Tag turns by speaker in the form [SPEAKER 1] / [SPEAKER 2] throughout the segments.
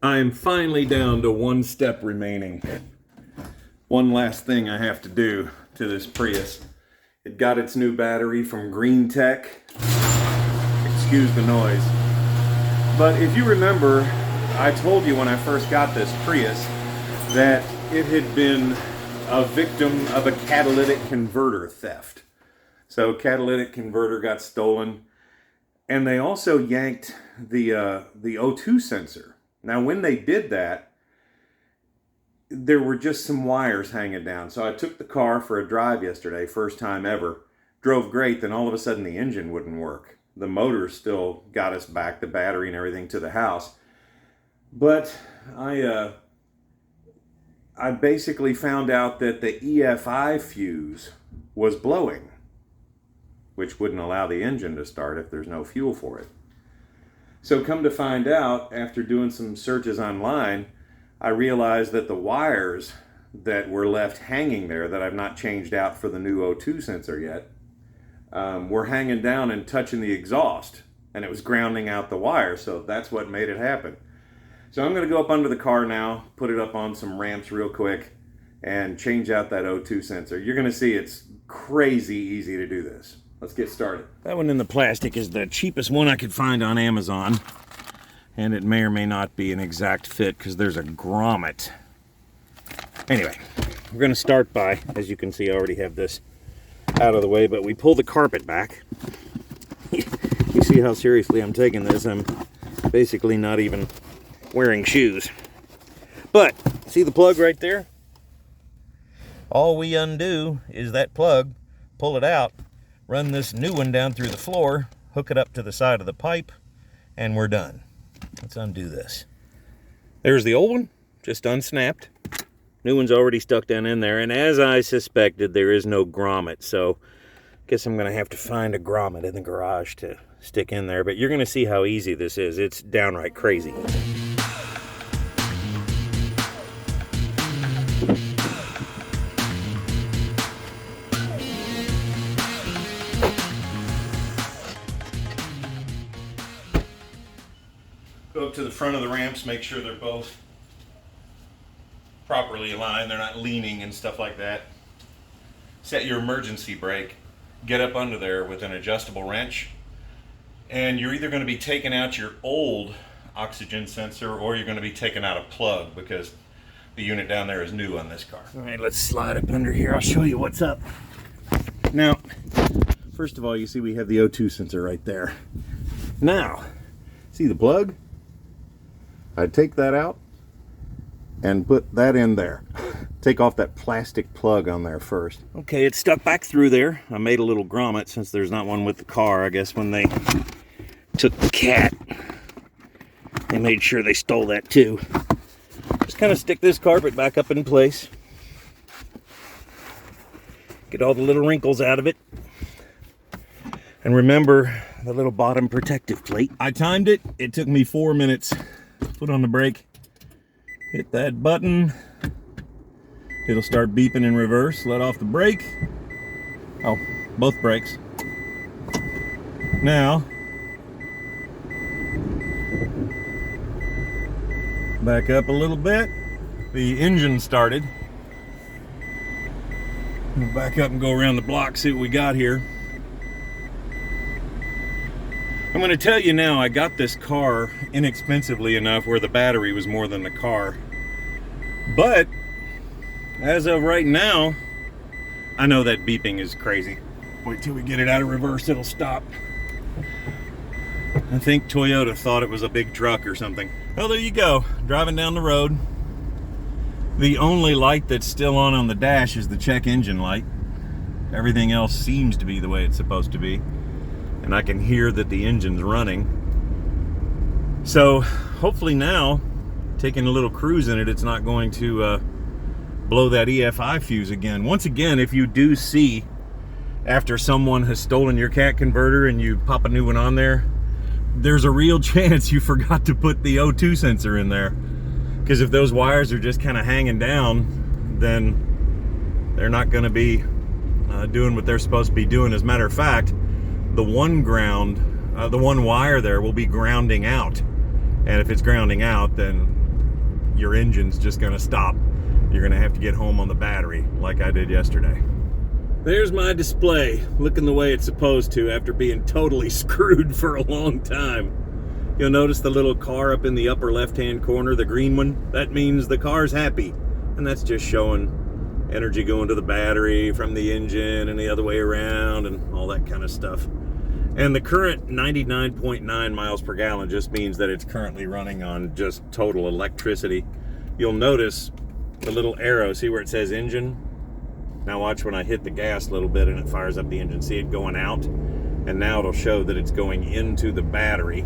[SPEAKER 1] I'm finally down to one step remaining. One last thing I have to do to this Prius. It got its new battery from Green Tech. Excuse the noise. But if you remember, I told you when I first got this Prius that it had been a victim of a catalytic converter theft. So catalytic converter got stolen, and they also yanked the O2 sensor. Now, when they did that, there were just some wires hanging down. So I took the car for a drive yesterday, first time ever. Drove great, then all of a sudden the engine wouldn't work. The motor still got us back, the battery and everything, to the house. But I basically found out that the EFI fuse was blowing, which wouldn't allow the engine to start if there's no fuel for it. So come to find out, after doing some searches online, I realized that the wires that were left hanging there that I've not changed out for the new O2 sensor yet were hanging down and touching the exhaust, and it was grounding out the wire, so that's what made it happen. So I'm going to go up under the car now, put it up on some ramps real quick, and change out that O2 sensor. You're going to see it's crazy easy to do this. Let's get started. That one in the plastic is the cheapest one I could find on Amazon. And it may or may not be an exact fit because there's a grommet. Anyway, we're going to start by, as you can see, I already have this out of the way, but we pull the carpet back. You see how seriously I'm taking this. I'm basically not even wearing shoes. But, see the plug right there? All we undo is that plug, pull it out, run this new one down through the floor, hook it up to the side of the pipe, and we're done. Let's undo this. There's the old one, just unsnapped. New one's already stuck down in there, and as I suspected, there is no grommet, so I guess I'm going to have to find a grommet in the garage to stick in there, but you're going to see how easy this is. It's downright crazy. Go up to the front of the ramps, make sure they're both properly aligned, they're not leaning and stuff like that. Set your emergency brake, get up under there with an adjustable wrench, and you're either going to be taking out your old oxygen sensor or you're going to be taking out a plug because the unit down there is new on this car. All right, let's slide up under here. I'll show you what's up. Now, first of all, you see we have the O2 sensor right there. Now, see the plug? I'd take that out and put that in there. Take off that plastic plug on there first. Okay, it's stuck back through there. I made a little grommet since there's not one with the car. I guess when they took the cat, they made sure they stole that too. Just kind of stick this carpet back up in place. Get all the little wrinkles out of it. And remember the little bottom protective plate. I timed it. It took me 4 minutes. Put on the brake, hit that button, it'll start beeping in reverse, let off the brake. Oh, both brakes. Now, back up a little bit, the engine started. We'll back up and go around the block, see what we got here. I'm going to tell you now, I got this car inexpensively enough where the battery was more than the car. But, as of right now, I know that beeping is crazy. Wait till we get it out of reverse, it'll stop. I think Toyota thought it was a big truck or something. Well, there you go, driving down the road. The only light that's still on the dash is the check engine light. Everything else seems to be the way it's supposed to be. And I can hear that the engine's running. So hopefully now, taking a little cruise in it, it's not going to blow that EFI fuse again. Once again, if you do see, after someone has stolen your cat converter and you pop a new one on there, there's a real chance you forgot to put the O2 sensor in there. Because if those wires are just kind of hanging down, then they're not going to be doing what they're supposed to be doing. As a matter of fact, the one wire there will be grounding out, and if it's grounding out, then your engine's just gonna stop. You're gonna have to get home on the battery like I did yesterday. There's my display, looking the way it's supposed to after being totally screwed for a long time. You'll notice the little car up in the upper left-hand corner, the green one. That means the car's happy, and that's just showing energy going to the battery from the engine and the other way around and all that kind of stuff. And the current 99.9 miles per gallon just means that it's currently running on just total electricity. You'll notice the little arrow, see where it says engine? Now watch when I hit the gas a little bit and it fires up the engine. See it going out? And now it'll show that it's going into the battery.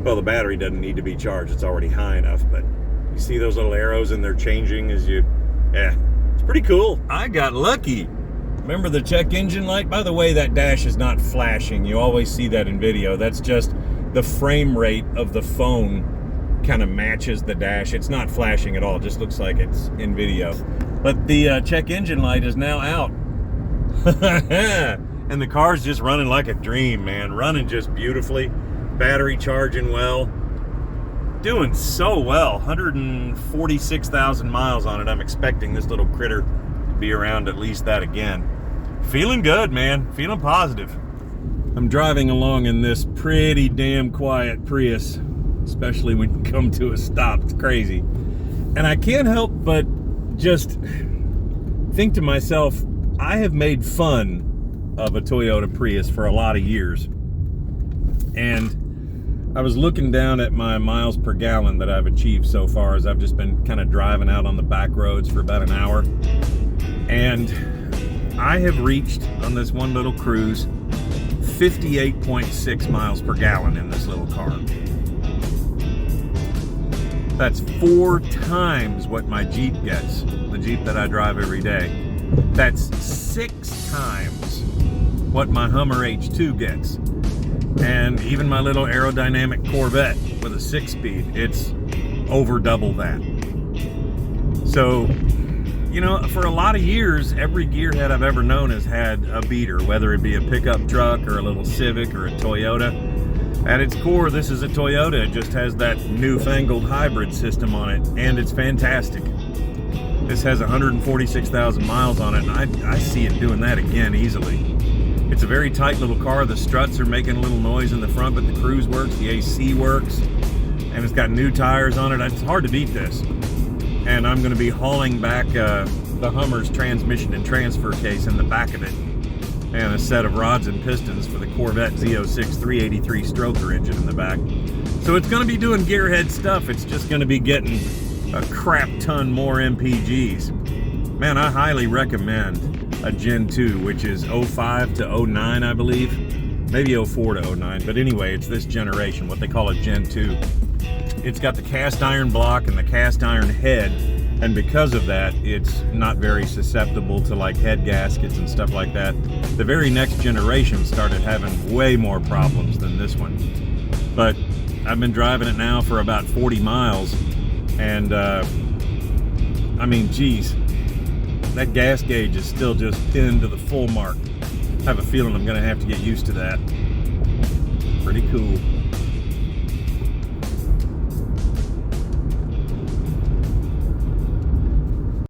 [SPEAKER 1] Well, the battery doesn't need to be charged. It's already high enough, but you see those little arrows and they're changing as you, yeah, it's pretty cool. I got lucky. Remember the check engine light? By the way, that dash is not flashing. You always see that in video. That's just the frame rate of the phone kind of matches the dash. It's not flashing at all. It just looks like it's in video. But the check engine light is now out. And the car's just running like a dream, man. Running just beautifully. Battery charging well. Doing so well. 146,000 miles on it. I'm expecting this little critter to be around at least that again. Feeling good, man. Feeling positive. I'm driving along in this pretty damn quiet Prius, especially when you come to a stop. It's crazy. And I can't help but just think to myself, I have made fun of a Toyota Prius for a lot of years. And I was looking down at my miles per gallon that I've achieved so far as I've just been kind of driving out on the back roads for about an hour. And I have reached, on this one little cruise, 58.6 miles per gallon in this little car. That's 4 times what my Jeep gets, the Jeep that I drive every day. That's 6 times what my Hummer H2 gets. And even my little aerodynamic Corvette with a 6-speed, it's over double that. So, you know, for a lot of years, every gearhead I've ever known has had a beater, whether it be a pickup truck or a little Civic or a Toyota. At its core, this is a Toyota. It just has that newfangled hybrid system on it, and it's fantastic. This has 146,000 miles on it, and I see it doing that again easily. It's a very tight little car. The struts are making a little noise in the front, but the cruise works, the AC works, and it's got new tires on it. It's hard to beat this. And I'm going to be hauling back the Hummer's transmission and transfer case in the back of it, and a set of rods and pistons for the Corvette Z06 383 stroker engine in the back. So it's going to be doing gearhead stuff. It's just going to be getting a crap ton more MPGs. Man, I highly recommend a Gen 2, which is 05 to 09, I believe. Maybe 04 to 09, but anyway, it's this generation, what they call a Gen 2. It's got the cast iron block and the cast iron head, and because of that, it's not very susceptible to like head gaskets and stuff like that. The very next generation started having way more problems than this one. But I've been driving it now for about 40 miles, and I mean, geez, that gas gauge is still just pinned to the full mark. I have a feeling I'm gonna have to get used to that. Pretty cool.